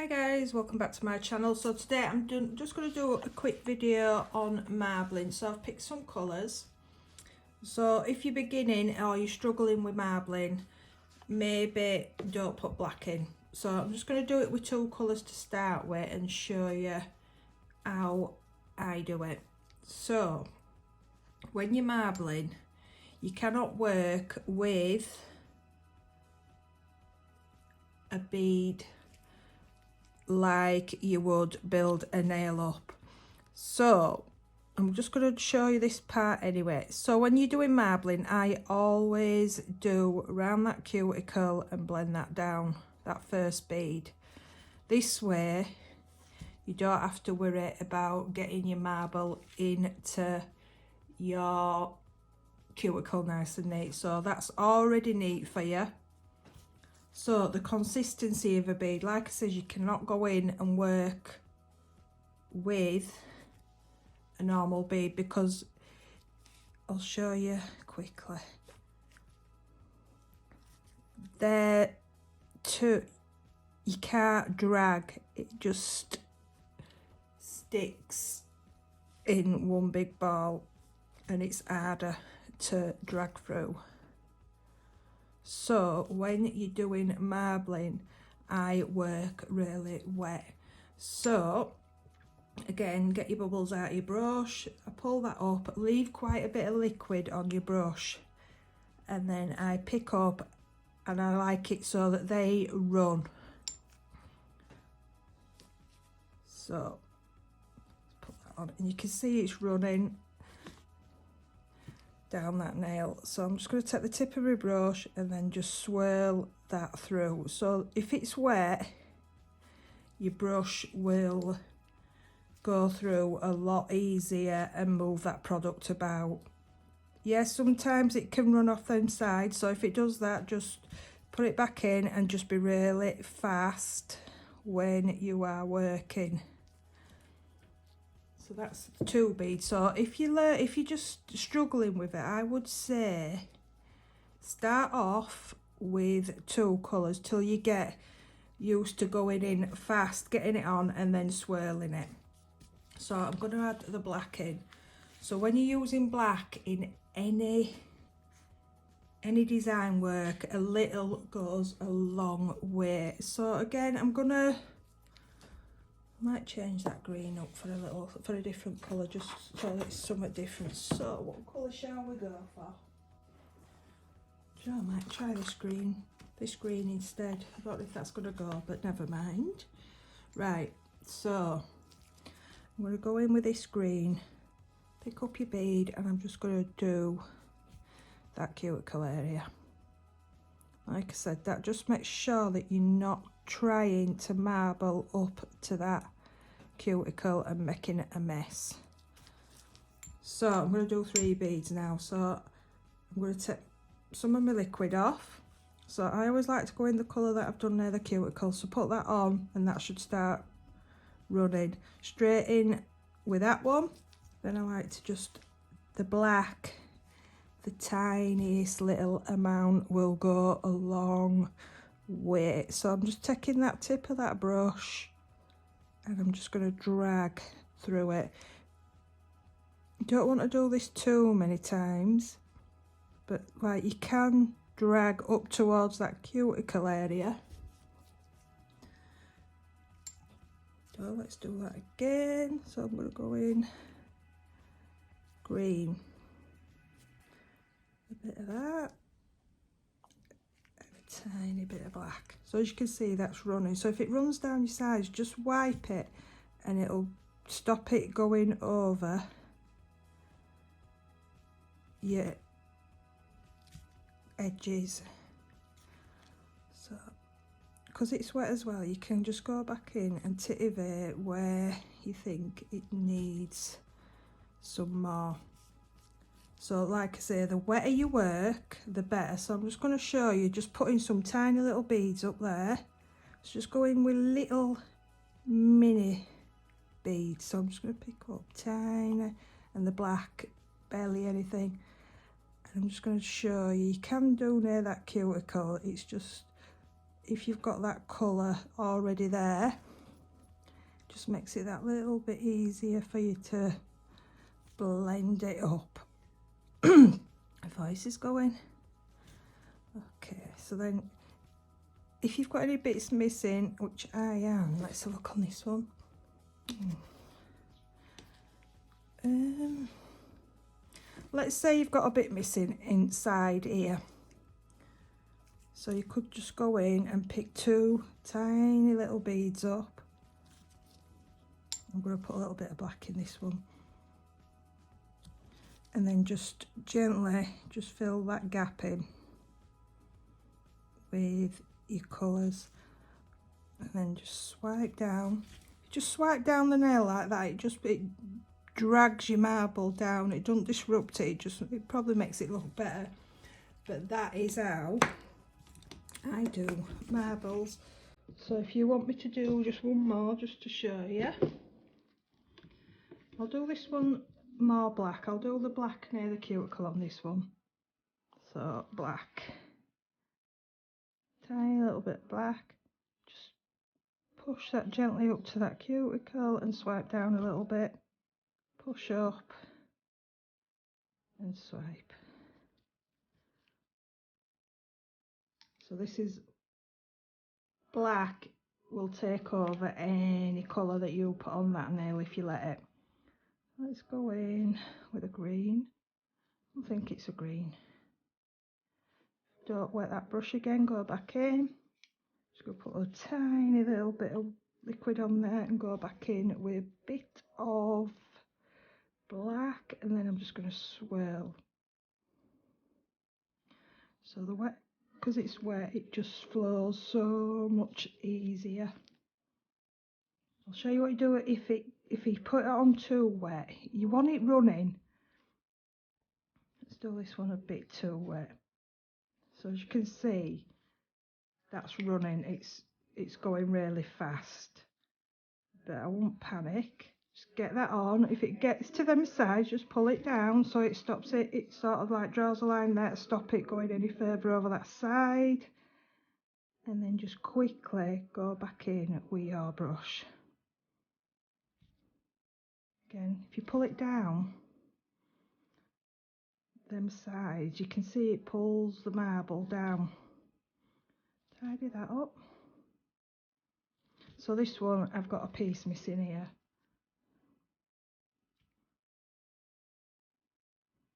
Hi guys, welcome back to my channel. So today I'm just going to do a quick video on marbling. So I've picked some colours. So if you're beginning or you're struggling with marbling, maybe don't put black in. So I'm just going to do it with two colours to start with and show you how I do it. So when you're marbling, you cannot work with a bead like you would build a nail up. So I'm just going to show you this part anyway. So when you're doing marbling, I always do around that cuticle and blend that down, that first bead. This way you don't have to worry about getting your marble into your cuticle nice and neat. So that's already neat for you. So the consistency of a bead, like I said, you cannot go in and work with a normal bead because I'll show you quickly. They're too, you can't drag, it just sticks in one big ball and it's harder to drag through. So when you're doing marbling, I work really wet. So again, get your bubbles out of your brush, I pull that up, leave quite a bit of liquid on your brush, and then I pick up, and I like it so that they run. So put that on, and you can see it's running down that nail. So I'm just going to take the tip of my brush and then just swirl that through. So if it's wet, your brush will go through a lot easier and move that product about. Yes, sometimes it can run off them sides, so if it does that, just put it back in and just be really fast when you are working. So that's two beads. So if you're just struggling with it, I would say start off with two colours till you get used to going in fast, getting it on and then swirling it. So I'm going to add the black in. So when you're using black in any design work, a little goes a long way. So again, I might change that green up for a different colour, just so it's somewhat different. So what colour shall we go for? I might try this green instead. I don't know if that's going to go, but never mind. Right, so I'm going to go in with this green, pick up your bead, and I'm just going to do that cuticle area. Like I said, that just makes sure that you're not trying to marble up to that cuticle and making it a mess. So I'm going to do 3 beads now. So I'm going to take some of my liquid off. So I always like to go in the colour that I've done near the cuticle, so put that on and that should start running straight in with that one. Then I like to just, the black, the tiniest little amount will go a long way. So I'm just taking that tip of that brush and I'm just going to drag through it. You don't want to do this too many times, but like you can drag up towards that cuticle area. So let's do that again. So I'm going to go in green, a bit of that, and a tiny bit of black. So as you can see, that's running. So if it runs down your sides, just wipe it and it'll stop it going over your edges. So because it's wet as well, you can just go back in and titivate where you think it needs some more. So like I say, the wetter you work, the better. So I'm just going to show you, just putting some tiny little beads up there. Let's just go in with little mini beads. So I'm just going to pick up tiny, and the black, barely anything. And I'm just going to show you, you can do near that cuticle. It's just, if you've got that colour already there, just makes it that little bit easier for you to blend it up. My voice is going. Okay, so then if you've got any bits missing, which I am, let's have a look on this one. Let's say you've got a bit missing inside here. So you could just go in and pick 2 tiny little beads up. I'm going to put a little bit of black in this one. And then just gently just fill that gap in with your colours. And then just swipe down. Just swipe down the nail like that. It drags your marble down. It doesn't disrupt it. It probably makes it look better. But that is how I do marbles. So if you want me to do just one more just to show you, I'll do this one more black. I'll do the black near the cuticle on this one. So black, tiny little bit black, just push that gently up to that cuticle and swipe down a little bit, push up and swipe. So this is black, will take over any colour that you put on that nail if you let it. Let's go in with a green. I think it's a green. Don't wet that brush again, go back in. Just going to put a tiny little bit of liquid on there and go back in with a bit of black, and then I'm just going to swirl. So the wet, because it's wet, it just flows so much easier. I'll show you what you do if you put it on too wet. You want it running. Let's do this one a bit too wet. So as you can see, that's running. It's going really fast. But I won't panic. Just get that on. If it gets to them sides, just pull it down so it stops it. It sort of like draws a line there to stop it going any further over that side. And then just quickly go back in with your brush. Again, if you pull it down, them sides, you can see it pulls the marble down. Tidy that up. So this one, I've got a piece missing here.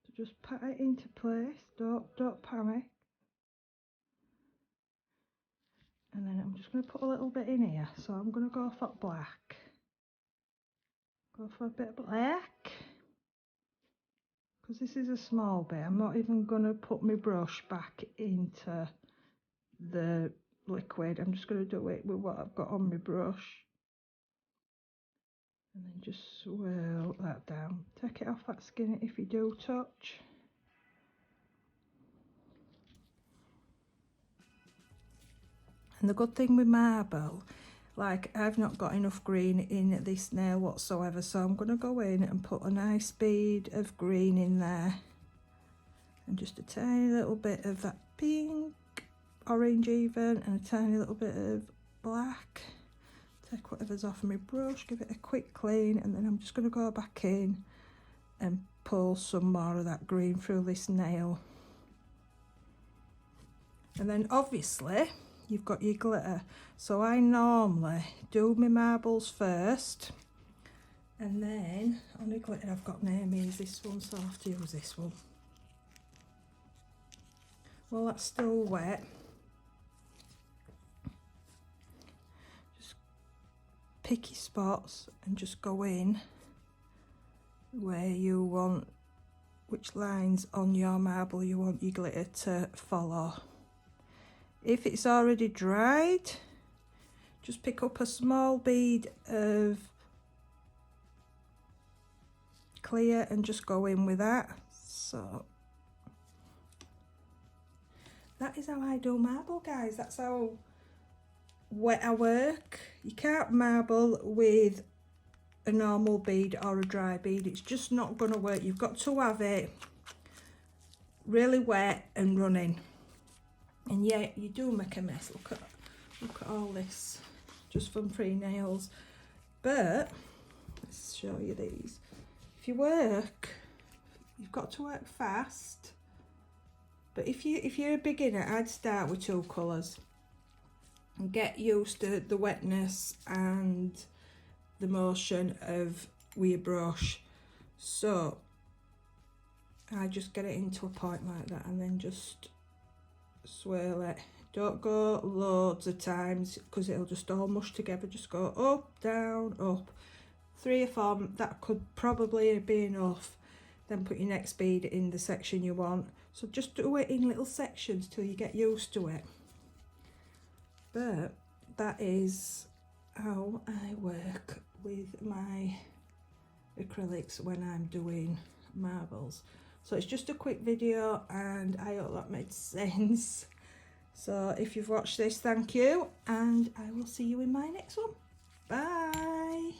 So just pat it into place, don't panic. And then I'm just going to put a little bit in here. So I'm going to go for black. Go for a bit of black. Because this is a small bit, I'm not even going to put my brush back into the liquid. I'm just going to do it with what I've got on my brush. And then just swirl that down. Take it off that skin if you do touch. And the good thing with marble, like I've not got enough green in this nail whatsoever, so I'm going to go in and put a nice bead of green in there. And just a tiny little bit of that pink, orange even, and a tiny little bit of black. Take whatever's off of my brush, give it a quick clean, and then I'm just going to go back in and pull some more of that green through this nail. And then obviously you've got your glitter. So I normally do my marbles first, and then on the glitter I've got Naomi's this one, so I'll have to use this one. Well, that's still wet. Just pick your spots and just go in where you want, which lines on your marble you want your glitter to follow. If it's already dried, just pick up a small bead of clear and just go in with that. So that is how I do marble, guys. That's how wet I work. You can't marble with a normal bead or a dry bead. It's just not going to work. You've got to have it really wet and running. And yeah, you do make a mess. Look at all this, just from 3 nails. But let's show you these. If you work, you've got to work fast. But if you're a beginner, I'd start with 2 colours and get used to the wetness and the motion of with your brush. So I just get it into a point like that and then just swirl it. Don't go loads of times because it'll just all mush together. Just go up, down, up. 3 or 4, that could probably be enough. Then put your next bead in the section you want. So just do it in little sections till you get used to it. But that is how I work with my acrylics when I'm doing marbles. So it's just a quick video and I hope that made sense. So if you've watched this, thank you, and I will see you in my next one. Bye.